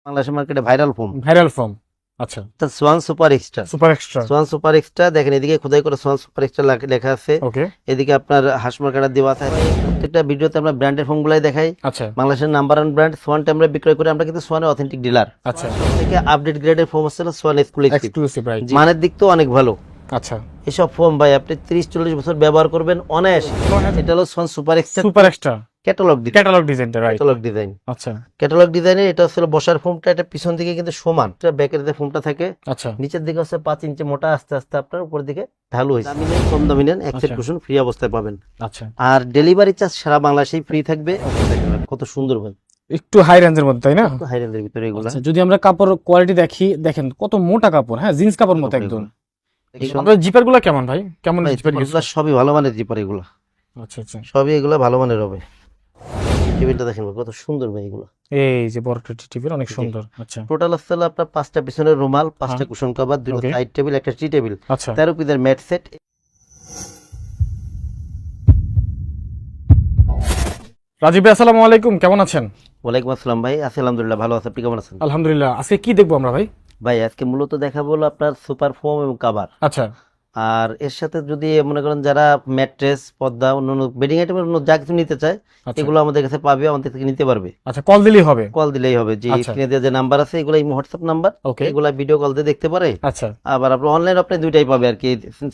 বাংলাদেশের মার্কেটে viral foam. আচ্ছা, তা Schwann super extra. Super extra. Swan super extra দেখেন, এদিকে খোদাই করে সোয়ান সুপার এক্সট্রা লেখা আছে। ওকে, এদিকে আপনার হাঁসমার কাটা দেওয়া আছে। প্রত্যেকটা ভিডিওতে আমরা ব্র্যান্ডের ফোন গুলাই দেখাই। আচ্ছা বাংলাদেশের নাম্বার ওয়ান ব্র্যান্ড সোয়ানটা আমরা বিক্রয় করি। আমরা কিন্তু সোয়ানের অথেন্টিক ডিলার। আচ্ছা, থেকে আপডেট গ্রেডের ফোম হচ্ছে সোয়ান এক্সক্লুসিভ। Exclusive right. মানের দিক তো অনেক ভালো। আচ্ছা, এসব ফোম ভাই আপনি 30-40 বছর ব্যবহার করবেন অনায়াসে। এটা হলো Schwann super extra super extra catalogue catalogue ডিজাইনটা রাইট। Catalogue design. আচ্ছা ক্যাটালগ ডিজাইনের এটা হচ্ছে বসার ফোমটা, এটা পিছন দিকে কিন্তু সমান, এটা ব্যাকের যে ফোমটা থাকে আচ্ছা নিচের দিকে হচ্ছে 5 ইঞ্চি মোটা, আস্তে আস্তে আপনার উপর দিকে ঢালু হয়েছে। দামি নেন কম দামি নেন এক সেট আচ্ছা। কুশন ফ্রি অবস্থায় পাবেন। আচ্ছা, আর ডেলিভারি চার্জ সারা বাংলাদেশেই ফ্রি থাকবে। কত সুন্দর ভাই, একটু হাই রেঞ্জের মধ্যে তাই না? হাই রেঞ্জের ভিতরে এগুলা। আচ্ছা, যদি আমরা কাপড় কোয়ালিটি দেখি, দেখেন কত মোটা কাপড়, হ্যাঁ জিন্স কাপড় মতো একদম। আপনার জিপার গুলা কেমন ভাই, কেমন ভাই, জিপার ইউজ? এগুলা সবই ভালো মানের জিপার এগুলা, আচ্ছা আচ্ছা, সবই এগুলা ভালো মানের হবে। টেবিলটা দেখেন ভাই, কত সুন্দর ভাই এগুলা। এই যে বড় টিভির অনেক সুন্দর। আচ্ছা টোটাল হচ্ছে হলো আপনার 5টা পিছনের রুমাল, 5টা হ্যাঁ। কুশন কভার, 2টা Okay. সাইড টেবিল, একটা টি টেবিল, আচ্ছা 13 পিসের ম্যাট সেট। রাজীব ভাই, আসসালামু আলাইকুম, কেমন আছেন? ওয়ালাইকুম আসসালাম ভাই, আছি আলহামদুলিল্লাহ ভালো আছে। আপনি কেমন আছেন? আলহামদুলিল্লাহ। আজকে কি দেখবো আমরা ভাই? ভাই আজকে মূলত দেখাবো হলো আপনার সুপার ফোম এবং কাভার। আচ্ছা আর এর সাথে যদি মনে করেন যারা ম্যাট্রেস, পর্দা, অন্যান্য বেডিং আইটেমের অন্য যা কিছু নিতে চায় আচ্ছা এগুলো আমাদের কাছে পাবে, আমাদের থেকে নিতে পারবে। আচ্ছা, কল দিলেই হবে? কল দিলেই হবে। যে আচ্ছা। স্ক্রিনে দেওয়া যে নাম্বার আছে এগুলো হোয়াটসঅ্যাপ নাম্বার, ওকে এগুলা ভিডিও কল দিয়ে দেখতে পারে। আচ্ছা আবার আপনার অনলাইন আপনি দুইটাই পাবে আর কি,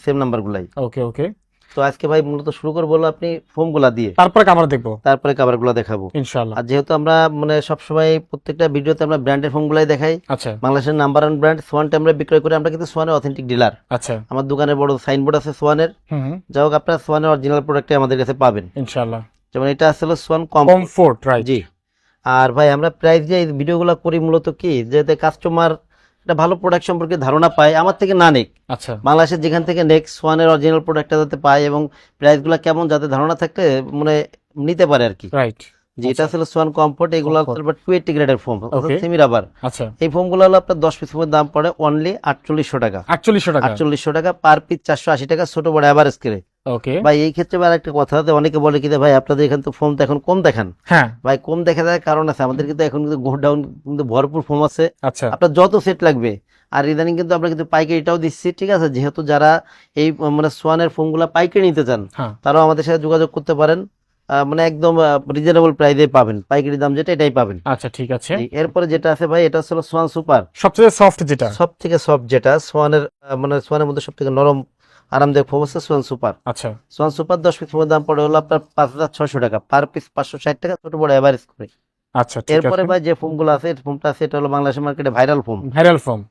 সেম নাম্বার গুলাই। ওকে ওকে, তো আজকে ভাই মূলত শুরু করবো হলো আপনি ফোম গুলা দিয়ে, তারপরে কাভার দেখবো তারপরে কাভার গুলা দেখাবো ইনশাআল্লাহ। আর যেহেতু আমরা মানে সবসময় প্রত্যেকটা ভিডিওতে আমরা ব্র্যান্ডের ফোম গুলাই দেখাই। আচ্ছা বাংলাদেশের নাম্বার ওয়ান ব্র্যান্ড সোয়ানটা আমরা বিক্রয় করি। আমরা কিন্তু সোয়ানের অথেন্টিক ডিলার। আচ্ছা, আমার দোকানের বড় সাইনবোর্ড আছে সোয়ানের। হুম যাই হোক, আপনার সোয়ানের অরিজিনাল প্রোডাক্টে আমাদের কাছে পাবেন ইনশাআল্লাহ। যেমন এটা আসলে সোয়ান কমফোর্ট রাইট। জি। আর ভাই আমরা প্রাইস যে এই ভিডিওগুলো করি মূলত কি, যাতে কাস্টমার একটা ভালো প্রোডাক্ট সম্পর্কে ধারণা পায়, আমার থেকে না নেক, আচ্ছা বাংলাদেশের যেখান থেকে নেক্সট সোয়ানের অরিজিনাল প্রোডাক্টটা যাতে পায় এবং প্রাইসগুলো কেমন যাতে ধারণা থাকলে মানে নিতে পারে আর কি। রাইট। যে এটা আসলে সোয়ান কমফোর্ট, এগুলো Comfort. 280 গ্রেডের ফোম, Okay. Semi rubber. আচ্ছা, এই ফোমগুলো হলো আপনার 10 পিস ফোমের দাম পড়ে অনলি 4800 টাকা। 4800 টাকা। 4800 টাকা পার পিস, 480 টাকা ছোট বড় এভারেজ করে। ওকে ভাই এই ক্ষেত্রে ভাই একটা কথা আছে, অনেকে বলে কি যে ভাই আপনাদের এখানে তো ফোম তো এখন কম দেখান। হ্যাঁ ভাই কম দেখা যায় কারণ আছে, আমাদের কিন্তু এখন কিন্তু গোডাউন কিন্তু ভরপুর ফোম আছে, আচ্ছা আপনার যত সেট লাগবে। আর ইদানিং কিন্তু আমরা কিন্তু পাইকারিটাও দিচ্ছি, ঠিক আছে? যেহেতু যারা এই মানে সোয়ানের ফোমগুলা পাইকারি নিতে চান হ্যাঁ তারাও আমাদের সাথে যোগাযোগ করতে পারেন। মানে একদম রিজনেবল প্রাইসে পাবেন, পাইকারি দাম যেটা এটাই পাবেন। আচ্ছা ঠিক আছে। এরপরে যেটা আছে ভাই, এটা হচ্ছে সোয়ান সুপার, সবচেয়ে সফট যেটা? সব থেকে সফট যেটা সোয়ানের মানে সোয়ানের মধ্যে সব থেকে নরম আরামদায়ক ফোম হচ্ছে সোয়ান সুপার। আচ্ছা সোয়ান সুপার 10 পিস ফোমের দাম পড়ে হলো আপনার 5600 টাকা পার পিস, 560 টাকা ছোট বড় এভারেজ করে। আচ্ছা ঠিক এরপরে আছে। ভাই যে ফোমগুলো আছে, ফোমটা আছে এটা হলো বাংলাদেশের মার্কেটে ভাইরাল ফোম। Viral form.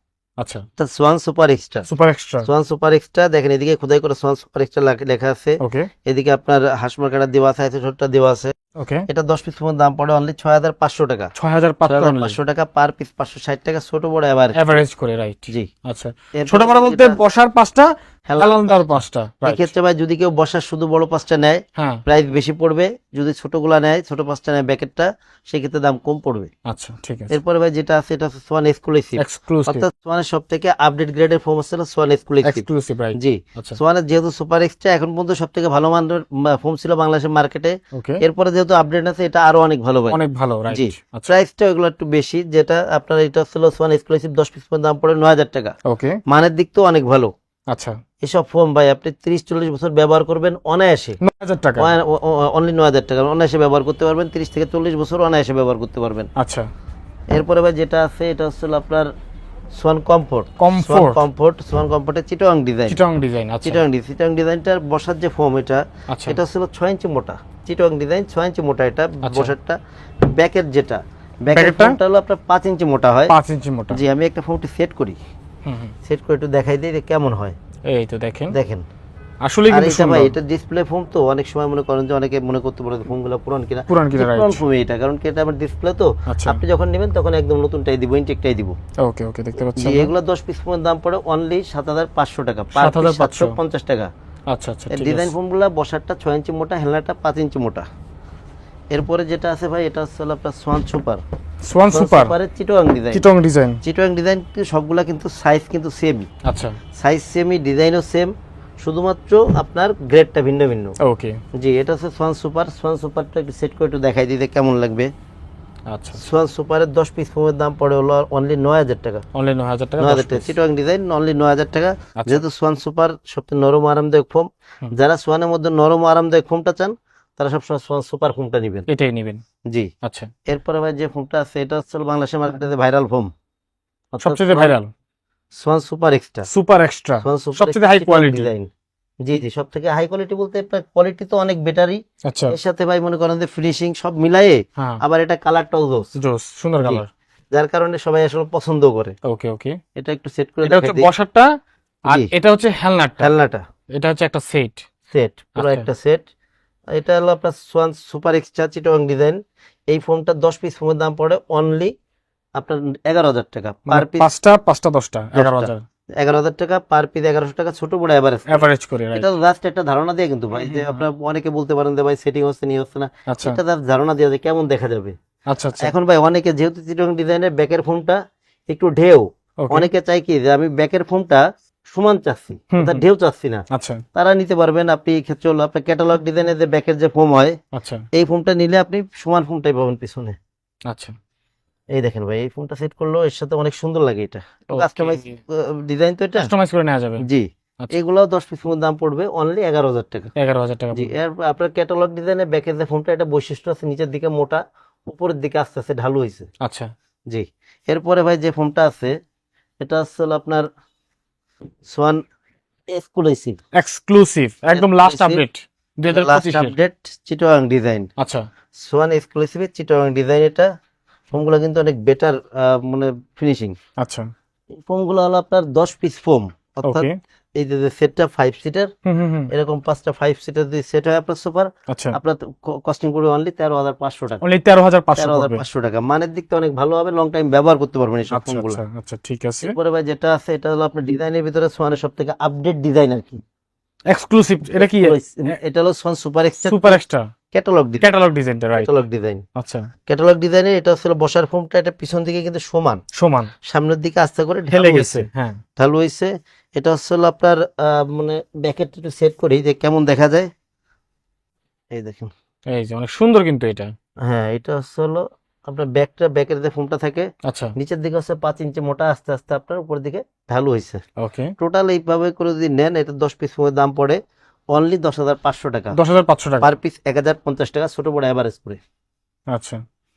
আচ্ছা, Swan super extra. Super extra. Swan super extra দেখেন, এদিকে খোদাই করে সোয়ান সুপার এক্সট্রা লেখা আছে। ওকে এদিকে আপনার হাঁসমার কাটা দেওয়া আছে, ছোটটা দেওয়া আছে। ওকে, এটা 10 পিস ফোমের দাম পড়ে অনলি 6500 টাকা। 6500 টাকা পার পিস, 560 টাকা ছোট বড় এভারেজ। এভারেজ করে রাইট। জি। আচ্ছা, এরপরে ছোট বড় বলতে যেটা- বসার 5টা, হেলান- হেলান দেওয়ার 5টা। এক্ষেত্রে ভাই যদি কেউ বসার শুধু বড় পাঁচটা নেয় হ্যাঁ প্রাইস বেশি পড়বে, যদি ছোটগুলা নেয় ছোট পাঁচটা নেয় ব্যাকেটটা, সেক্ষেত্রে দাম কম পড়বে। আচ্ছা ঠিক আছে। এরপরে ভাই যেটা আছে এটা হচ্ছে সোয়ান এক্সক্লুসিভ, এক্সক্লুসিভ। অর্থাৎ সোয়ানের সব থেকে আপডেট গ্রেডের ফোম হচ্ছে সোয়ান এক্সক্লুসিভ। Exclusive right. জি। আচ্ছা সোয়ানের যেহেতু সুপার এক্সট্রা এখন পর্যন্ত সব থেকে ভালো মানের ফোম ছিল বাংলাদেশের মার্কেটে, ওকে, এরপরে যেহেতু আপডেট আছে এটা আরো অনেক ভালো ভাই। অনেক ভালো রাইট। জি। আচ্ছা প্রাইসটা এগুলো একটু বেশি, যেটা আপনার এটা ছিল সোয়ান এক্সক্লুসিভ 10 পিস দাম পড়ে 9000 টাকা। ওকে মানের দিক তো অনেক ভালো। আচ্ছা, এসব ফোম ভাই আপনি 30-40 বছর ব্যবহার করবেন অনায়াসে। 9000 টাকা। অনলি 9000 টাকা অনায়াসে ব্যবহার করতে পারবেন, 30 থেকে 40 বছর অনায়াসে ব্যবহার করতে পারবেন। আচ্ছা, এরপরে ভাই যেটা আছে এটা হচ্ছে আপনার সোয়ান কমফোর্ট। কমফোর্ট। সোয়ান কমফোর্টের চিটাং ডিজাইন। চিটাং ডিজাইন। আচ্ছা চিটাং ডিজাইনটার বসার যে ফোম এটা, আচ্ছা এটা হচ্ছে 6 ইঞ্চি মোটা। চিটাং ডিজাইন 6 ইঞ্চি মোটা এটা আচ্ছা। বসারটা। ব্যাকের যেটা ব্যাকের ব্যাকেরটা? ফোমটা হলো আপনার 5 ইঞ্চি মোটা হয়। 5 ইঞ্চি মোটা। জি, আমি একটা ফোমটি সেট করি, হুম হুম, সেট করে একটু দেখাই দিই যে কেমন হয়। এই তো দেখেন দেখেন আসলে আর কিন্তু এটা ভাই সুন্দর। এটা ডিসপ্লে ফোম, তো অনেক সময় মনে করেন যে অনেকে মনে করতে পারে ফোমগুলো পুরান কিনা। পুরান কিনা পুরান রাইট। ফোম এটা, কারণ কি এটা আমার ডিসপ্লে তো, আচ্ছা আপনি যখন নেবেন তখন একদম নতুনটাই দিব, ইনটেকটাই দিব। ওকে ওকে, দেখতে পাচ্ছেন। জি, এগুলো 10 পিস ফোমের দাম পড়ে অনলি 7500 টাকা পার পিস, 7500 750 টাকা। আচ্ছা আচ্ছা এই ঠিক ডিজাইন আছে। ফোমগুলো বসারটা 6 ইঞ্চি মোটা, হেলাটা 5 ইঞ্চি মোটা। এরপরে যেটা আছে ভাই এটা হচ্ছে আপনার সোয়ান সুপার। সোয়ান সুপার সুপারের চিটাং ডিজাইন। চিটাং ডিজাইন। চিটাং ডিজাইন সবগুলা কিন্তু সাইজ কিন্তু সেমই, আচ্ছা সাইজ সেমই, ডিজাইনও সেম, শুধুমাত্র আপনার গ্রেডটা ভিন্ন ভিন্ন। ওকে জি, এটা হচ্ছে সোয়ান সুপার। সোয়ান সুপারটা একটু সেট করে একটু দেখাই দিতে কেমন লাগবে। আচ্ছা সোয়ান সুপারের 10 পিস ফোমের দাম পড়ে হলো অনলি 9000 টাকা। অনলি 9000 টাকা 9000 টাকা চিটগাং ডিজাইন অনলি 9000 টাকা। আচ্ছা। যেহেতু সোয়ান সুপার সবচেয়ে নরম আরামদায়ক ফোম, হুম। যারা সোয়ানের মধ্যে নরম আরামদায়ক ফোমটা চান তারা সবসময় সোয়ান সুপার ফোমটা নেবেন। এটাই নেবেন। জি। আচ্ছা এরপরে ভাই যে ফোমটা আছে এটা হচ্ছে বাংলাদেশের মার্কেটে ভাইরাল ফোম, সবচেয়ে viral Schwann super extra. Super extra Swan super সবচেয়ে হাই কোয়ালিটি। ডিজাইন। জি জি, সব থেকে হাই কোয়ালিটি বলতে কোয়ালিটি তো অনেক বেটারই, আচ্ছা এর সাথে ভাই মনে করেন যে ফিনিশিং সব মিলায়ে হ্যাঁ আবার এটা কালারটাও জোস, জোস সুন্দর জি। কালার। যার কারণে সবাই আসলে পছন্দ করে। ওকে ওকে এটা একটু সেট করে এটা হচ্ছে দেখাই দিই। বসারটা আর জি। এটা হচ্ছে হেলনাটটা। খেলনাটা এটা হচ্ছে একটা সেট। সেট, পুরো আচ্ছা। একটা সেট। এটা হলো আপনার Schwann super extra Chittagong design. এই ফোনটা 10 পিস ফোনের দাম পড়ে অনলি আপনার 11000 টাকা পার মানে পিস। পাঁচটা 10টা 11000 11000 টাকা পার পিস, 1100 টাকা ছোট বড় এভারেজ। এভারেজ করে রাইট। এটা জাস্ট একটা ধারণা দিয়ে কিন্তু ভাই, যে আপনার অনেকে বলতে পারেন যে ভাই সেটিং হচ্ছে নিয়ে হচ্ছে না, আচ্ছা এটা জাস্ট ধারণা দিয়ে যে কেমন দেখা যাবে। আচ্ছা আচ্ছা এখন ভাই অনেকে যেহেতু চিটগাং ডিজাইনের ব্যাকের ফোনটা একটু ঢেউ, ওকে অনেকে চাই কি যে আমি ব্যাকের ফোনটা সমান চাচ্ছি, হুম, অর্থাৎ হুম। ঢেউ চাচ্ছি না, আচ্ছা তারা নিতে পারবেন। আপনি ক্ষেত্রে হলো আপনার ক্যাটালগ ডিজাইনের যে ব্যাকের যে ফোম হয়, আচ্ছা এই ফোমটা নিলে আপনি সমান ফোমটাই পাবেন পিছনে। আচ্ছা এই দেখেন ভাই, এই ফোনটা সেট করলেও এর সাথে অনেক সুন্দর লাগে। এটা Okay. কাস্টমাইজ ডিজাইন তো এটা। কাস্টমাইজ করে নেওয়া যাবে। জি। আচ্ছা। এগুলাও 10 পিস ফোনের দাম পড়বে অনলি 11000 টাকা। 11000 টাকা জি। পড়বে। এর আপনার ক্যাটালগ ডিজাইনের ব্যাকের যে ফোনটা, এটা বৈশিষ্ট্য আছে নিচের দিকে মোটা, উপরের দিকে আস্তে আস্তে ঢালু হয়েছে। আচ্ছা জি। এরপরে ভাই যে ফোনটা আছে এটা হচ্ছে হলো আপনার সোয়ান এক্সক্লুসিভ এক্সক্লুসিভ একদম লাস্ট Exclusive, আপডেট লাস্ট 2025 এর। Update Chittagong design. আচ্ছা সোয়ান এক্সক্লুসিভ চিটগাং ডিজাইন। এটা ফোমগুলো কিন্তু অনেক বেটার মানে ফিনিশিং। আচ্ছা এই ফোমগুলো হলো আপনার 10 পিস ফোম, অর্থাৎ ওকে এই যে সেটটা 5 সিটার, হুম হুম হুম এরকম 5টা 5 সিটার যদি সেট হয় আপনার সুপার, আচ্ছা আপনার কস্টিং পড়বে অনলি 13500 টাকা। অনলি 13500 পড়বে। 13500 টাকা, মানের দিক থেকে অনেক ভালো হবে, লং টাইম ব্যবহার করতে পারবেন এই সব আচ্ছা ফোনগুলো। আচ্ছা আচ্ছা ঠিক আছে। এরপরে ভাই যেটা আছে এটা হলো আপনার ডিজাইনের ভিতরে সোয়ানের সব থেকে আপডেট ডিজাইন আর কি। এক্সক্লুসিভ এটা কি এটা হলো Schwann super extra super extra catalogue design. Catalogue ডিজাইনটা রাইট। ক্যাটালগ ডিজাইন, আচ্ছা ক্যাটালগ ডিজাইনে এটা হচ্ছে বসার ফোমটা, এটা পিছন দিকে কিন্তু সমান, সমান সামনের দিকে আস্তে করে ঢেলে ঢালু গেছে হয়েছে। হ্যাঁ ঢালু হয়েছে। এটা হচ্ছে হলো আপনার মানে ব্যাকেটটা একটু সেট করি যে কেমন দেখা যায়। এই দেখেন, এই যে অনেক সুন্দর কিন্তু এটা। হ্যাঁ এটা হচ্ছে হলো আপনার ব্যাকের যে ফোমটা থাকে আচ্ছা নিচের দিকে হচ্ছে 5 ইঞ্চি মোটা, আস্তে আস্তে আপনার উপর দিকে ঢালু হয়েছে। ওকে টোটাল এইভাবে করে যদি নেন, এটা 10 পিস ফোমের দাম পড়ে অনলি 10500 টাকা 10500 টাকা। পার পিস, 1050 টাকা ছোট বড় এভারেজ করে। আচ্ছা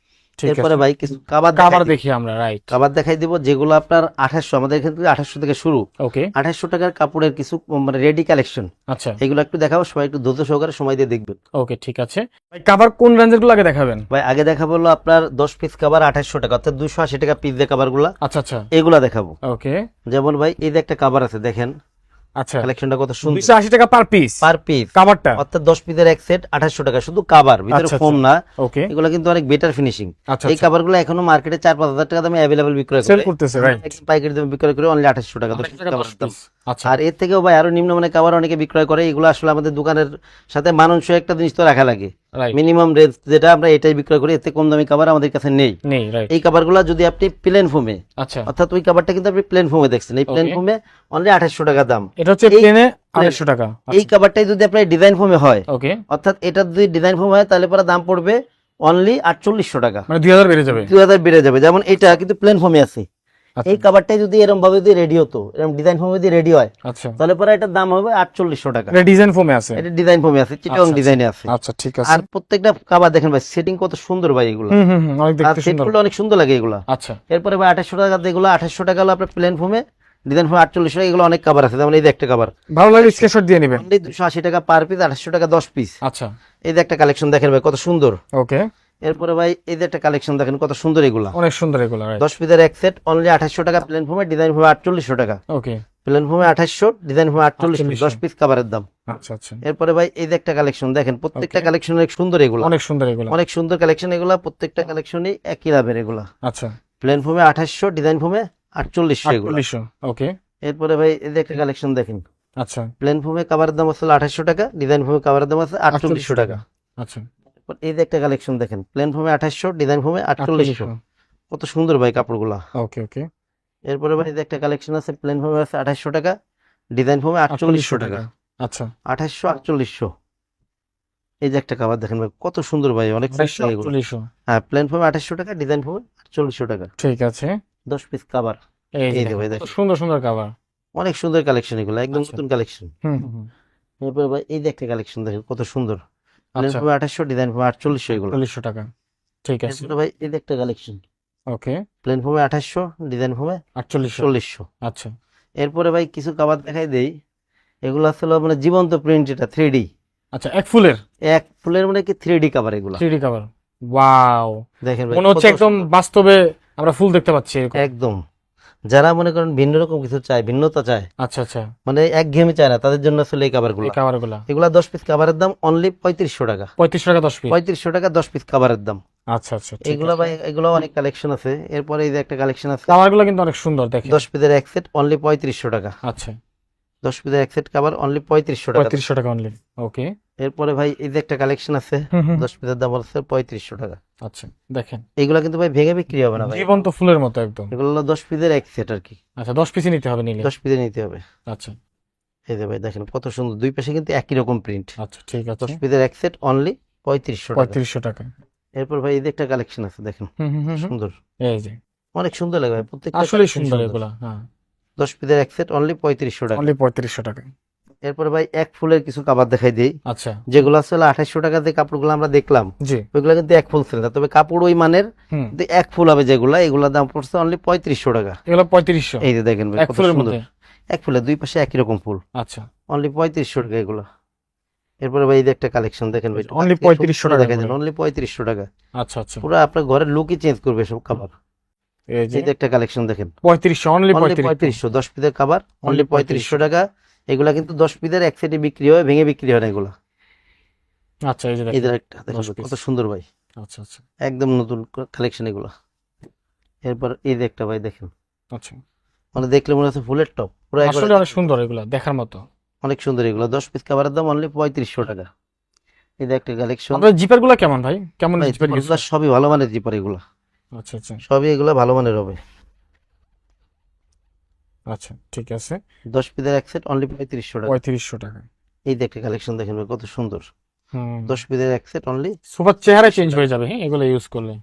ঠিক এরপরে আছে। ভাই কিছু কাবার কাভার দেখি আমরা রাইট। কাবার দেখাই দিব, যেগুলো আপনার 2800, আমাদের এখান থেকে 2800 থেকে শুরু। ওকে 2800 টাকার কাপড়ের কিছু মানে রেডি কালেকশন, আচ্ছা এগুলো একটু দেখাবো, সবাই একটু ধৈর্য সহকারে সময় দিয়ে দেখবেন। ওকে ঠিক আছে ভাই। কাভার কোন রেঞ্জের গুলো আগে দেখাবেন? ভাই আগে দেখাবো হলো আপনার 10 পিস কাবার 2800 টাকা, অর্থাৎ 280 টাকা পিস যে কাবার গুলা, আচ্ছা আচ্ছা এগুলা দেখাবো। ওকে যেমন ভাই এই যে একটা কাবার আছে, দেখেন আচ্ছা কালেকশনটা কত সুন্দর। 280 টাকা পার পিস পার পিস কাভারটা। অর্থাৎ 10 পিসের এক সেট 2800 টাকা, শুধু কাবার, ভিতরে আচ্ছা, ফোম না। ওকে এগুলো কিন্তু অনেক বেটার ফিনিশিং। আচ্ছা এই কাবার গুলো এখনো মার্কেটে 4-5 হাজার টাকা দামে অ্যাভেলেবল বিক্রয় সেল করে, করতেছে রাইট। একদম পাইকারি দামে বিক্রয় করে অনলি 2800 টাকা। 10 পিস কাবার দাম। আচ্ছা আর এর থেকেও ভাই আরো নিম্নমানের কাবার অনেকে বিক্রয় করে, এগুলো আসলে আমাদের দোকানের সাথে মানানসই একটা জিনিস তো রাখা লাগে। রাইট মিনিমাম রেঞ্জ যেটা আমরা এটাই বিক্রয় করি, এতে কম দামি কাবার আমাদের কাছে নেই। নেই রাইট এই কাবারগুলো যদি আপনি প্লেন ফোমে, আচ্ছা অর্থাৎ ওই কাবারটা কিন্তু আপনি প্লেন ফোমে দেখছেন, এই প্লেন Okay. ফোমে অনলি 2800 টাকা দাম। এটা হচ্ছে এই- প্লেনে 2800 টাকা। এই কাবারটাই যদি আপনার ডিজাইন ফোমে হয়, ওকে অর্থাৎ এটা যদি ডিজাইন ফোম হয় তাহলে পরে দাম পড়বে অনলি 4800 টাকা, মানে 2000 বেড়ে যাবে। 2000 বেড়ে যাবে। যেমন এটা কিন্তু প্লেন ফোমে আছে, আচ্ছা এই কাবারটাই যদি এরকম ভাবে যদি রেডি হতো, এরকম ডিজাইন ফোমে যদি রেডি হয়, আচ্ছা তাহলে পরে এটার দাম হবে 4800 টাকা। এটা ডিজাইন ফোমে আছে। এটা ডিজাইন ফোমে আছে, চিটগাং আচ্ছা, ডিজাইনে আছে। আচ্ছা ঠিক আছে। আর প্রত্যেকটা কাবার দেখেন ভাই সেটিং কত সুন্দর ভাই, এগুলো হুম হুম হুম অনেক আর দেখতে সেট সুন্দর। করলে অনেক সুন্দর লাগে এগুলো। আচ্ছা এরপরে ভাই 2800 টাকা যেগুলো, 2800 টাকা হলো আপনার প্লেন ফোমে, ডিজাইন ফোমে 4800 টাকা। এগুলো অনেক কাবার আছে, যেমন এই যে একটা কাবার ভালো লাগলে স্ক্রিনশট দিয়ে নেবেন। অনলি 280 টাকা পার পিস, 2800 টাকা 10 পিস। আচ্ছা এই যে একটা কালেকশন দেখেন ভাই কত সুন্দর। ওকে এরপরে ভাই এই যে একটা কালেকশন দেখেন কত সুন্দর, এগুলা অনেক সুন্দর এগুলো রাইট 10 পিসের এক সেট অনলি 2800 টাকা, প্লেন ফোমে, ডিজাইন ফোমে 4800 টাকা। ওকে প্লেন ফোমে 2800, ডিজাইন ফোমে 4800, 10 পিস কাভারের দাম। আচ্ছা আচ্ছা এরপরে ভাই এই যে একটা কালেকশন দেখেন, প্রত্যেকটা কালেকশন অনেক সুন্দর, এগুলা অনেক সুন্দর এগুলো। অনেক সুন্দর কালেকশন, এগুলা প্রত্যেকটা কালেকশনই একই লাভের এগুলা। আচ্ছা প্লেন ফোমে 2800, ডিজাইন ফোমে 4800 এগুলা। 4800 ওকে এরপরে ভাই এই যে একটা কালেকশন দেখেন, আচ্ছা প্লেন ফোমে কাভারের দাম আছে 2800 টাকা, ডিজাইন ফোমে কাভারের দাম আছে 4800 টাকা। আচ্ছা এরপর এই যে একটা কালেকশন দেখেন, প্লেন ফোমে 2800, ডিজাইন ফোমে 4800, কত সুন্দর ভাই কাপড়গুলা। ওকে ওকে এরপরে ভাই এই যে একটা কালেকশন আছে, প্লেন ফোমে আছে 2800 টাকা, ডিজাইন ফোমে 4800 টাকা। আচ্ছা 2800, 4800। এই যে একটা কাভার দেখেন ভাই, কত সুন্দর ভাই, অনেক সুন্দর 2800 এগুলো। 4800। হ্যাঁ, প্লেন ফোমে 2800 টাকা, ডিজাইন ফোমে 4800 টাকা। ঠিক আছে। 10 পিস কাভার। এই যে এই যে দেখেন ভাই কত দেখেন, সুন্দর সুন্দর কাভার। অনেক সুন্দর কালেকশন এগুলো, একদম আচ্ছা। নতুন কালেকশন। হুম হুম হুম। এরপরে ভাই এই যে একটা কালেকশন দেখেন, কত সুন্দর। প্লেন আচ্ছা, ফোমে 2800, ডিজাইন ফোমে 4800 এগুলো। 4800 টাকা। ঠিক আছে। এরপরে ভাই এই যে একটা কালেকশন, ওকে। প্লেন ফোমে 2800, ডিজাইন ফোমে 4800। 4800। আচ্ছা এরপরে ভাই কিছু কাভার দেখাই দেই, এগুলো আসলে মানে জীবন্ত প্রিন্ট, যেটা 3D, আচ্ছা, এক ফুলের এক ফুলের মানে কি 3D কাভার এগুলা। 3D cover. ওয়াও, দেখেন ভাই মনে হচ্ছে কত একদম সুন্দর। বাস্তবে আমরা ফুল দেখতে পাচ্ছি এরকম। একদম, যারা মনে করেন ভিন্ন রকম কিছু চায়, ভিন্নতা চায়, আচ্ছা আচ্ছা, মানে একঘেয়েমি চায় না, তাদের জন্য আসলে এই কাভার এই গুলা। কাভার গুলা এগুলা 10 পিস কাভারের দাম অনলি 3500 টাকা। 3500 টাকা 10 পিস। 3500 টাকা 10 পিস কাভারের দাম। আচ্ছা আচ্ছা, ঠিক এগুলা আছে। ভাই, এগুলো অনেক কালেকশন আছে। এরপরে এই যে একটা কালেকশন আছে, কাভার গুলা কিন্তু অনেক সুন্দর দেখেন। 10 পিসের এক সেট অনলি 3500 টাকা। আচ্ছা, 10 পিসের এক সেট কাভার অনলি 3500 টাকা। 3500 টাকা অনলি। ওকে। এরপরে ভাই এই যে একটা কালেকশন আছে, হুম হুম। 10 পিসের দাম হচ্ছে 3500 টাকা। আচ্ছা দেখেন, এগুলা কিন্তু ভাই ভেঙে বিক্রি হবে না ভাই, জীবন্ত ফুলের মতো একদম। এগুলো হলো 10 পিসের এক সেট আর কি, আচ্ছা, 10 পিসই নিতে হবে নিলে। 10 পিসে নিতে হবে। আচ্ছা এই যে ভাই দেখেন কত সুন্দর, দুই পাশে কিন্তু একই রকম প্রিন্ট। আচ্ছা, ঠিক আছে। 10 পিসের এক সেট অনলি 3500 টাকা। 3500 টাকা। এরপর ভাই এই যে একটা কালেকশন আছে দেখেন, হুম হুম হুম হুম। সুন্দর, এই যে অনেক সুন্দর লাগে ভাই, প্রত্যেকটা আসলে collection সুন্দর এগুলা, হ্যাঁ। 10 পিসের এক সেট অনলি 3500 টাকা। অনলি 3500 টাকা। এরপরে ভাই এক ফুলের কিছু কাভার দেখাই দিই, আচ্ছা। যেগুলো আসলে 2800 টাকা যে কাপড়গুলো আমরা দেখলাম, জি। ওইগুলো কিন্তু এক ফুল ছিল না, তবে কাপড় ওই মানের, হুম। কিন্তু এক ফুল হবে যেগুলা, এগুলোর দাম পড়ছে অনলি 3500 টাকা। এগুলো 3500 এই যে দেখেন ভাই এক কত ফুলের সুন্দর, মধ্যে। এক ফুলের দুই পাশে একই রকম ফুল, আচ্ছা, অনলি 3500 টাকা এগুলো। এরপরে ভাই এই যে একটা কালেকশন দেখেন ভাই, Only 3500 টাকা দেখাই দেন, করে। অনলি 3500 টাকা। আচ্ছা আচ্ছা। পুরো আপনার ঘরের লুকই চেঞ্জ করবে সব কাভার। এই যে এই যে একটা কালেকশন দেখেন, 3500, অনলি অনলি 3500। 3500, 10 পিসের কাভার অনলি Only 3500 টাকা। এগুলা কিন্তু 10 পিসের এক সেটে বিক্রি হয়, ভেঙে বিক্রি হয় না এগুলা। আচ্ছা, এই যে এই যে দেখেন একটা দেখেন 10 ভাই, পিস। কত সুন্দর ভাই, আচ্ছা আচ্ছা একদম নতুন কালেকশন এগুলা। এরপর এই যে একটা ভাই দেখেন, আচ্ছা। মানে দেখলে মনে হচ্ছে ফুলের টপ, পুরো একবারে আসলে অনেক সুন্দর এগুলা দেখার মতো। অনেক সুন্দর এগুলো। 10 পিস কাভারের দাম অনলি 3500 টাকা। এই যে একটা কালেকশন আপনার জিপার গুলা কেমন ভাই, কেমন ভাই, জিপার ইউজ? এগুলো সবই ভালো মানের জিপার এগুলা, আচ্ছা আচ্ছা সবই এগুলা ভালো মানের হবে। আচ্ছা, ঠিক আছে। 10 পিসের এক সেট অনলি 3500 টাকা। 3500 টাকা। এই যে একটা কালেকশন দেখেন ভাই, কত সুন্দর। হুম। 10 পিসের এক সেট অনলি। সুপার চেহারা চেঞ্জ হয়ে যাবে, হ্যাঁ, এগুলো ইউজ করলে।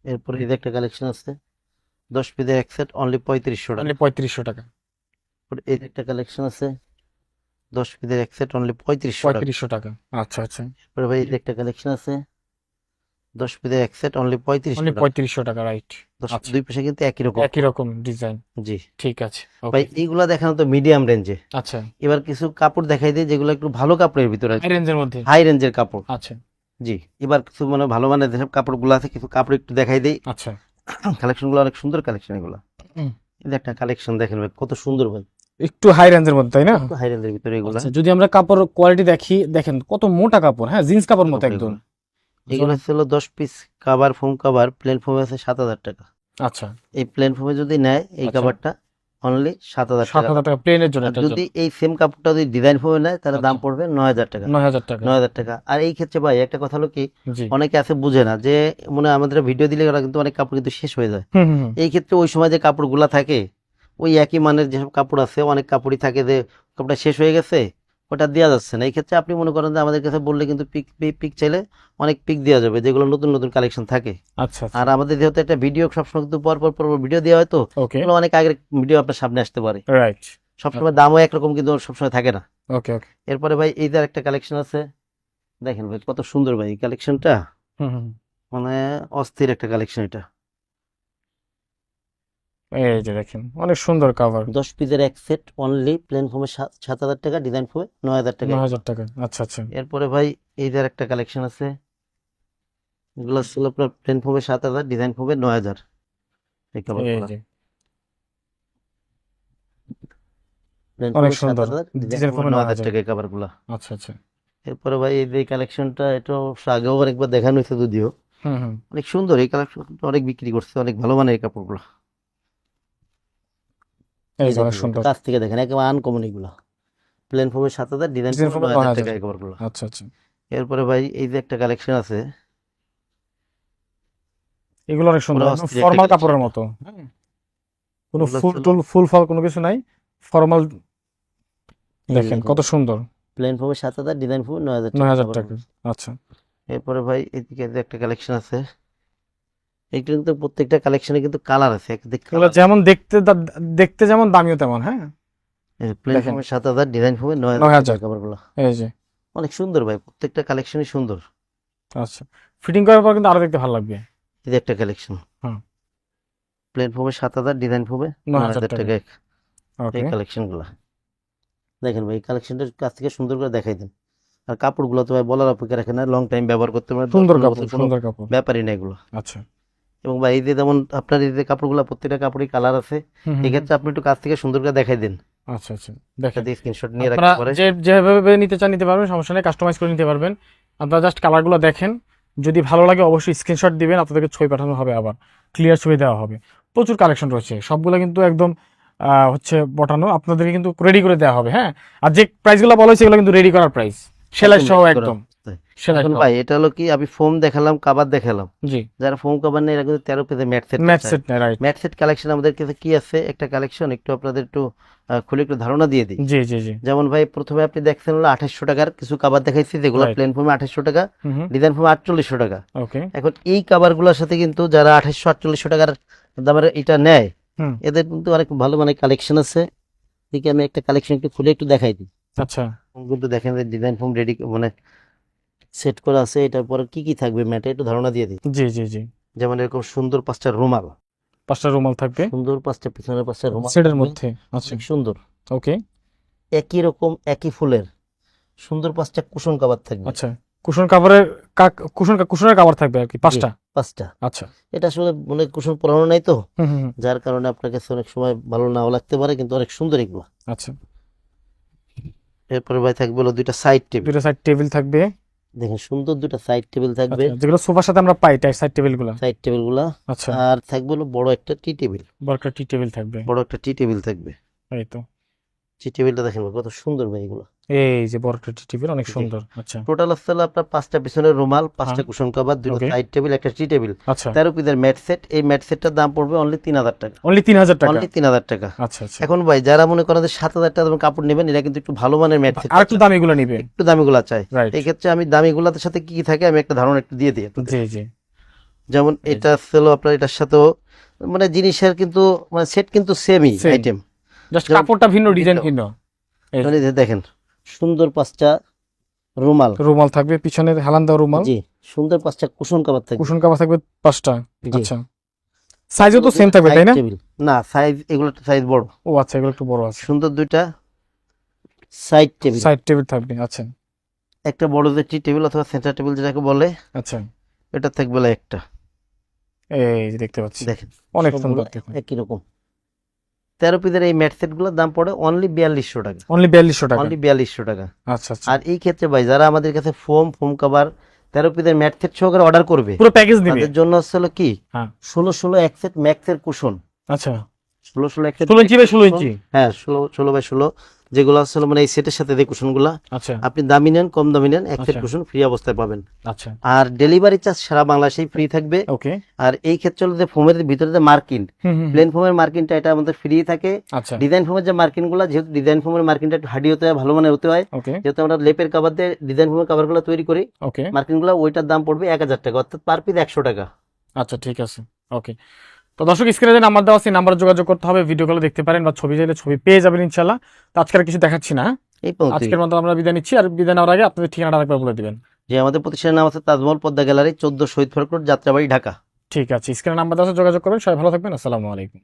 এরপর এই যে একটা কালেকশন আছে, 10 পিসের এক সেট অনলি 3500 টাকা। অনলি 3500 টাকা। এরপর এই যে একটা কালেকশন আছে, 10 পিসের এক সেট অনলি 3500 টাকা। 3500 টাকা। আচ্ছা আচ্ছা, এরপর ভাই এই যে একটা কালেকশন আছে, 10 পিসের এক সেট অনলি 3500 অনলি টাকা। 3500 টাকা, রাইট। আচ্ছা, দুই পাশে কিন্তু একই রকম। একই রকম ডিজাইন। জি ঠিক আছে, ভাই, ওকে। এইগুলা দেখানো তো মিডিয়াম রেঞ্জে। আচ্ছা, এবার কিছু কাপড় দেখাই দিই যেগুলো একটু ভালো কাপড়ের ভিতরে, হাই রেঞ্জের মধ্যে। হাই রেঞ্জের কাপড়। আচ্ছা জি, এবার কিছু মানে ভালো মানের যেসব কাপড়গুলো আছে, কিছু কাপড় একটু দেখাই দিই। আচ্ছা। কালেকশনগুলো অনেক সুন্দর কালেকশন এগুলো। হুম। এই যে একটা কালেকশন দেখেন ভাই, কত সুন্দর ভাই, একটু হাই রেঞ্জের মধ্যে, তাই না? হাই রেঞ্জের ভিতরে এগুলো। আচ্ছা, যদি আমরা কাপড় কোয়ালিটি দেখি, দেখেন কত মোটা কাপড়, হ্যাঁ, জিন্স কাপড় মতো একদম। এগুলো ছিল 10 piece cover, foam cover, plain ফোমে আছে 7000 টাকা। আচ্ছা, এই প্লেন ফোমে যদি নেয় এই আচ্ছা। কাভারটা অনলি 7000 টাকা। 7000 টাকা প্লেনের জন্য, আর এটার যদি এই সেম কাপড়টা যদি ডিজাইন ফোমে নেয় তাহলে দাম আচ্ছা। পড়বে 9000 টাকা। 9000 টাকা। 9000 টাকা। আর এই ক্ষেত্রে ভাই একটা কথা হলো কি, জি। অনেকে আছে বুঝে না যে, মনে হয় আমাদের ভিডিও দিলে ওরা কিন্তু অনেক কাপড় কিন্তু শেষ হয়ে যায়। হুম হুম হুম। এই ক্ষেত্রে ওই সময় যে কাপড়গুলা থাকে, ওই একই মানের যেসব কাপড় আছে, অনেক কাপড়ই থাকে যে কাপড়টা শেষ হয়ে গেছে, ওটা দেওয়া যাচ্ছে না। এই ক্ষেত্রে আপনি মনে করেন যে আমাদের কাছে বললে কিন্তু পিক চাইলে অনেক পিক দেওয়া যাবে, যেগুলো নতুন নতুন কালেকশন থাকে। আচ্ছা আচ্ছা, আর আমাদের যেহেতু একটা ভিডিও সবসময় কিন্তু পর ভিডিও দেওয়া হয়, তো ওকে, এগুলো অনেক আগের ভিডিও আপনার সামনে আসতে পারে। রাইট। সবসময় দামও একরকম কিন্তু সবসময় থাকে না। ওকে ওকে। এরপরে ভাই এই যে একটা কালেকশন আছে, দেখেন ভাই কত সুন্দর ভাই এই কালেকশনটা, হুম হুম। মানে অস্থির একটা কালেকশন এটা। এই যে দেখেন, অনেক সুন্দর কাভার। 10 পিসের এক সেট অনলি প্লেন ফোমে 7000 টাকা, ডিজাইন ফোমে 9000 টাকা। 9000 টাকা। আচ্ছা আচ্ছা, এরপরে ভাই এই যে একটা কালেকশন আছে, এগুলো ছিল আপনার প্লেন ফোমে 7000, ডিজাইন ফোমে 9000। এই এই কাভারগুলো যে প্লেন অনেক ফোমে সুন্দর, 7000, ডিজাইন ডিজাইন ফোমে ফোমে 9000 9000। টাকা এই কাভারগুলো। আচ্ছা আচ্ছা। এরপরে ভাই এই যে কালেকশনটা, এটা অবশ্য আগেও অনেকবার দেখানো হয়েছে যদিও, হুম হুম। অনেক সুন্দর এই কালেকশন, অনেক বিক্রি করছে, অনেক ভালো মানের এই কাপড়গুলো। এই এই যে অনেক দেখেন সুন্দর, কাছ থেকে দেখেন, একেবারে আনকমন এগুলো। প্লেন ফোমে 7000, ডিজাইন ডিজাইন ফোমে ফোমে 9000 টাকা 9000। এই কাভারগুলো। আচ্ছা আচ্ছা, এরপরে ভাই এই যে একটা কালেকশন আছে, এগুলো অনেক সুন্দর, পুরো অস্থির একটা ফর্মাল কালেকশন কাপড়ের এটা। মতো, হ্যাঁ, কোনো এগুলো ফুল ছিল টুল ফুল ফল কোনো কিছু নাই, ফর্মাল। এই যে দেখেন দেখেন, কত সুন্দর। প্লেন ফোমে 7,000, ডিজাইন ফোমে 9,000 9,000 কাপড় টাকা। পড়বে। আচ্ছা, এরপরে ভাই এদিকে যে একটা কালেকশন আছে, এটা কিন্তু প্রত্যেকটা কালেকশনে কিন্তু কালার আছে, এগুলো যেমন দেখতে যেমন দামিও তেমন, হ্যাঁ। প্লেন দেখেন। ফোমে 7,000, ডিজাইন ফোমে 9,000 9,000 কাপড়গুলো এই যে। অনেক সুন্দর ভাই, প্রত্যেকটা কালেকশনই সুন্দর। আচ্ছা, ফিটিং করার পর কিন্তু আরো দেখতে ভালো লাগবে। এই যে একটা কালেকশন, হুম। প্লেন ফোমে 7,000, ডিজাইন ফোমে 9,000 9,000 টাকা। ওকে, এই কালেকশনগুলো দেখেন ভাই, এই কালেকশনটার কাছ থেকে সুন্দর করে দেখাই দেন। আর কাপড়গুলো তো ভাই বলার অপেক্ষা রাখে না, লং টাইম ব্যবহার করতে পারে, সুন্দর 10-15 কাপড়, বছর কোনো সুন্দর কাপড়। ব্যাপারই না এগুলো। আচ্ছা, এবং ভাই এই যে যেমন আপনার এই যে কাপড়গুলো প্রত্যেকটা কাপড়ই কালার আছে, হুম, হুম, এক্ষেত্রে আপনি একটু কাছ থেকে সুন্দর করে দেখাই দেন, আচ্ছা আচ্ছা, দেখেন একটা স্ক্রিনশট নিয়ে আপনারা রাখতে পারে। যেভাবে নিতে চান নিতে পারবেন, সমস্যা নেই, কাস্টমাইজ করে নিতে পারবেন। আপনারা জাস্ট কালারগুলো দেখেন, যদি ভালো লাগে অবশ্যই স্ক্রিনশট দিবেন, আপনাদেরকে ছবি পাঠানো হবে, আবার ক্লিয়ার ছবি দেওয়া হবে। প্রচুর কালেকশন রয়েছে, সবগুলো কিন্তু একদম হচ্ছে বটানো, আপনাদেরকে কিন্তু রেডি করে দেওয়া হবে, হ্যাঁ। আর যে প্রাইসগুলো বলা হয়েছে এগুলো কিন্তু রেডি করার প্রাইস, সেলাই সহ একদম সেলাই এখন সহ। ভাই এটা হলো কি, আমি ফোম দেখালাম, কাভার দেখালাম, জি, যারা ফোম কাভার নেই এরা কিন্তু 13 পেজে ম্যাট সেট ম্যাচ সেট নেই, রাইট। ম্যাট সেট কালেকশন আমাদের কাছে কি আছে, একটা কালেকশন একটু আপনাদের একটু খুলে একটু ধারণা দিয়ে দিই। জি জি জি, যেমন ভাই প্রথমে আপনি দেখছেন হলো 2800 টাকার কিছু কাভার দেখাইছি, যেগুলো Right. প্লেন ফোমে 2800 টাকা, হুম হুম, ডিজাইন ফোমে 4800 টাকা। ওকে, এখন এই কাভারগুলোর সাথে কিন্তু যারা 2800-4800 টাকার দামের এটা নেয়, হুম, এদের কিন্তু অনেক ভালো মানে কালেকশন আছে। দেখি আমি একটা কালেকশন একটু খুলে একটু দেখাই দিই। আচ্ছা, কিন্তু দেখেন যে ডিজাইন ফোম রেডি মানে সেট করা আছে, এটার পরে কি কি থাকবে ম্যাটে একটু ধারণা দিয়ে দিই। জি জি জি, যেমন এরকম সুন্দর 5টা রুমাল, 5টা রুমাল থাকবে সুন্দর 5টা পিছনের 5টা রুমাল সেটের থাকবে, মধ্যে। আচ্ছা, অনেক সুন্দর, ওকে, একই রকম একই ফুলের সুন্দর 5টা কুশন কাভার থাকবে। আচ্ছা, কুশন কাভারের কুশনের কাভার থাকবে আর কি, 5টা। 5টা। আচ্ছা, এটা আসলে মানে কুশন পরানো নাই তো, হুম হুম হুম, যার কারণে আপনার কাছে অনেক সময় ভালো নাও লাগতে পারে, কিন্তু অনেক সুন্দর এগুলো। আচ্ছা, এরপরে ভাই থাকবে হলো 2টা সাইড টেবিল, 2টা সাইড টেবিল থাকবে। দেখেন সুন্দর 2টা সাইড টেবিল থাকবে, আচ্ছা, যেগুলো সোফার সাথে আমরা পাই সাইড টেবিল গুলো। সাইড টেবিল গুলা। আচ্ছা, আর থাকবে হলো বড় একটা টি টেবিল, বড় একটা টি টেবিল থাকবে, বড় একটা টি টেবিল থাকবে। এই তো, টি টেবিলটা দেখেন ভাই কত সুন্দর ভাই এগুলো। এই যে বড় একটা টি টেবিল, অনেক জি। সুন্দর। আচ্ছা, টোটাল আসছে হলো আপনার 5টা পিছনের রুমাল, 5টা হ্যাঁ, কুশন কভার, 2টা ওকে, সাইড টেবিল, একটা টি টেবিল, আচ্ছা, 13 পিসের ম্যাট সেট। এই ম্যাট সেটটার দাম পড়বে অনলি 3,000 টাকা, অনলি 3,000 টাকা। অনলি 3,000 টাকা। আচ্ছা আচ্ছা, এখন ভাই যারা মনে করেন যে 7,000 টাকা দামের কাপড় নেবেন, এরা কিন্তু একটু ভালো মানের ম্যাট সেট আর একটু দামি গুলো নিবে, একটু দামিগুলা চাই। রাইট। এই ক্ষেত্রে আমি দামিগুলার সাথে কি কি থাকে আমি একটা ধারণা একটু দিয়ে দিই আপনাদের। জি জি, যেমন এই এটা ছিল আপনার, এটার সাথেও মানে জিনিসের কিন্তু মানে সেট কিন্তু সেমই Same. আইটেম। জাস্ট যেমন কাপড়টা ভিন্ন, ডিজাইন ভিন্ন। এই মানে যে দেখেন সুন্দর 5টা রুমাল, রুমাল থাকবে, পিছনে হেলান দেওয়া রুমাল, জি, সুন্দর 5টা কুশন কভার থাকবে, কুশন কাভার থাকবে 5টা। জি। আচ্ছা, সাইজও তো সেম থাকবে, তাই না? সাইড টেবিল না, সাইজ এগুলো সাইজ বড়, ও আচ্ছা, এগুলো একটু বড় আছে। সুন্দর 2টা সাইড টেবিল, সাইড টেবিল থাকবে, আচ্ছা একটা বড় যে টি টেবিল অথবা সেন্টার টেবিল যেটাকে বলে, আচ্ছা, এটা থাকবে হলো একটা। এই যে দেখতে পাচ্ছি, দেখেন অনেক সবগুলো সুন্দর দেখুন, একই রকম। 13 পিসের এই ম্যাট সেট গুলোর দাম পড়ে অনলি 4200 টাকা, অনলি 4200 টাকা। অনলি 4200 টাকা। আচ্ছা আচ্ছা, আর এই ক্ষেত্রে ভাই যারা আমাদের কাছে ফোম কাভার 13 পিসের ম্যাট সেট সহকারে অর্ডার করবে, পুরো প্যাকেজ দিবে। তাদের জন্য হচ্ছে হলো কি হ্যাঁ, 16 এক সেট ম্যাক্সের কুশন, আচ্ছা, 16 এক সেট, 16 ইঞ্চি বাই 16 ইঞ্চি। হ্যাঁ 16 যেগুলো আসলে মানে এই সেটের সাথে যে কুশনগুলা, আচ্ছা আপনি দামি নেন কম দামি নেন, এক সেট আচ্ছা। কুশন ফ্রি অবস্থায় পাবেন। আচ্ছা, আর ডেলিভারি চার্জ সারা বাংলাদেশেই ফ্রি থাকবে। ওকে, আর এই ক্ষেত্রে হলো যে ফোমের ভিতরে যে মার্কিন, হুম হুম, প্লেন ফোমের মার্কিনটা এটা আমাদের ফ্রি থাকে। আচ্ছা, ডিজাইন ফোমের যে মার্কিনগুলো, যেহেতু ডিজাইন ফোমের মার্কিনটা একটু হার্ডি হতে হয়, ভালো মানের হতে হয়, ওকে যেহেতু আমরা লেপের কাভার দিয়ে ডিজাইন ফোমের কাভারগুলো তৈরি করি, ওকে, মার্কিনগুলো ওইটার দাম পড়বে 1,000 টাকা, অর্থাৎ পার পিস 100 টাকা। আচ্ছা, ঠিক আছে, ওকে। তো দর্শক, স্ক্রিনে যে নাম্বার দেওয়া আছে, নাম্বারে যোগাযোগ করতে হবে, ভিডিও কলে দেখতে পারেন বা ছবি চাইলে ছবি পেয়ে যাবেন ইনশাল্লাহ। তো আজকে আর কিছু দেখাচ্ছি না, এই পর্যন্তই। আজকের মতো আমরা বিদায় নিচ্ছি। আর বিদায় নেওয়ার আগে আপনাদের ঠিকানাটা একবার বলে দিবেন। যে আমাদের প্রতিষ্ঠানের নাম আছে তাজমহল পদ্মা গ্যালারি, 14 শহীদ ফারুক রোড, যাত্রাবাড়ি, ঢাকা। ঠিক আছে, স্ক্রিনে নাম্বার দেওয়া আছে, যোগাযোগ করবেন। সবাই ভালো থাকবেন, আসসালামু আলাইকুম।